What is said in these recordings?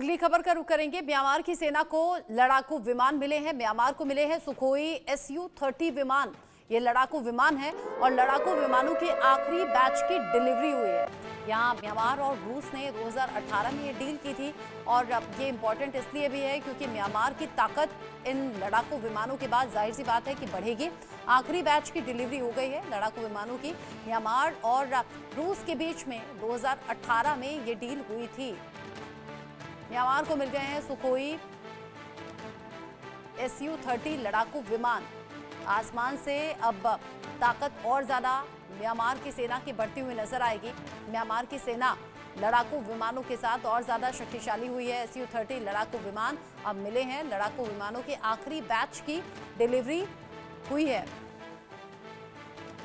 अगली खबर का रुख करेंगे। म्यांमार की सेना को लड़ाकू विमान मिले हैं। म्यांमार को मिले हैं सुखोई Su-30 विमान। ये लड़ाकू विमान है और लड़ाकू विमानों के आखिरी बैच की डिलीवरी हुई है। यहाँ म्यांमार और रूस ने 2018 में ये डील की थी और ये इम्पोर्टेंट इसलिए भी है क्योंकि म्यांमार की ताकत इन लड़ाकू विमानों के बाद जाहिर सी बात है कि बढ़ेगी। आखिरी बैच की डिलीवरी हो गई है लड़ाकू विमानों की। म्यांमार और रूस के बीच में 2018 में ये डील हुई थी। म्यांमार को मिल गए हैं सुखोई Su-30 लड़ाकू विमान। आसमान से अब ताकत और ज्यादा म्यांमार की सेना की बढ़ती हुई नजर आएगी। म्यांमार की सेना लड़ाकू विमानों के साथ और ज्यादा शक्तिशाली हुई है। Su-30 लड़ाकू विमान अब मिले हैं। लड़ाकू विमानों के आखिरी बैच की डिलीवरी हुई है।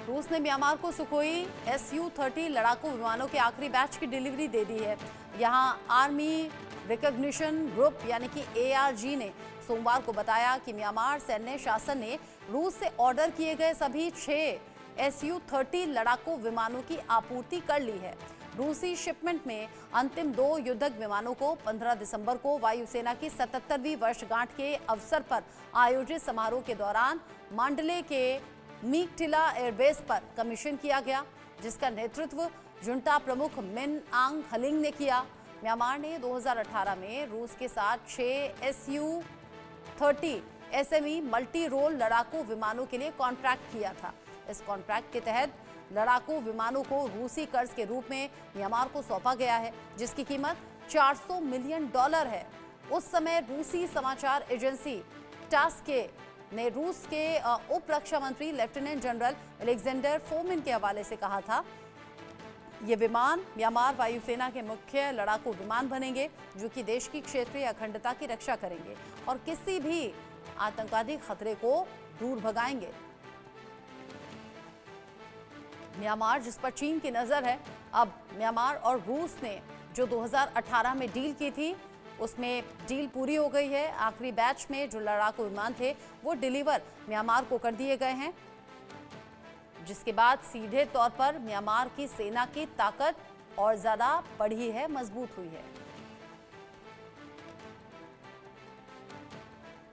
रूस ने म्यांमार को सुखोई Su-30 लड़ाकू विमानों के आखिरी बैच की डिलीवरी दे दी है। यहां आर्मी रिकॉग्निशन ग्रुप यानी कि ARG ने सोमवार को बताया कि म्यांमार सैन्य शासन ने रूस से ऑर्डर किए गए सभी 6 Su-30 लड़ाकू विमानों की आपूर्ति कर ली है। रूसी शिपमेंट में अंतिम 2 युद्धक विमानों को 15 दिसंबर को वायुसेना की 77वीं वर्षगांठ के अवसर पर आयोजित समारोह के दौरान मांडले के मीकटिला एयरबेस पर कमीशन किया गया, जिसका नेतृत्व जुंटा प्रमुख मिन आंग हलिंग ने किया। म्यांमार ने 2018 में रूस के साथ 6 Su-30 SME मल्टी रोल लड़ाकू विमानों के लिए कॉन्ट्रैक्ट किया था। इस कॉन्ट्रैक्ट के तहत लड़ाकू विमानों को रूसी कर्ज के रूप में म्यांमार को सौंपा गया है, जिसकी कीमत $400 मिलियन है। उस समय रूसी समाचार एजेंसी टास्के ने रूस के उप रक्षा मंत्री लेफ्टिनेंट जनरल अलेक्जेंडर फोमिन के हवाले से कहा था, ये विमान म्यांमार वायुसेना के मुख्य लड़ाकू विमान बनेंगे जो कि देश की क्षेत्रीय अखंडता की रक्षा करेंगे और किसी भी आतंकवादी खतरे को दूर भगाएंगे। म्यांमार जिस पर चीन की नजर है, अब म्यांमार और रूस ने जो 2018 में डील की थी उसमें डील पूरी हो गई है। आखिरी बैच में जो लड़ाकू विमान थे वो डिलीवर म्यांमार को कर दिए गए हैं, जिसके बाद सीधे तौर पर म्यांमार की सेना की ताकत और ज्यादा बढ़ी है, मजबूत हुई है।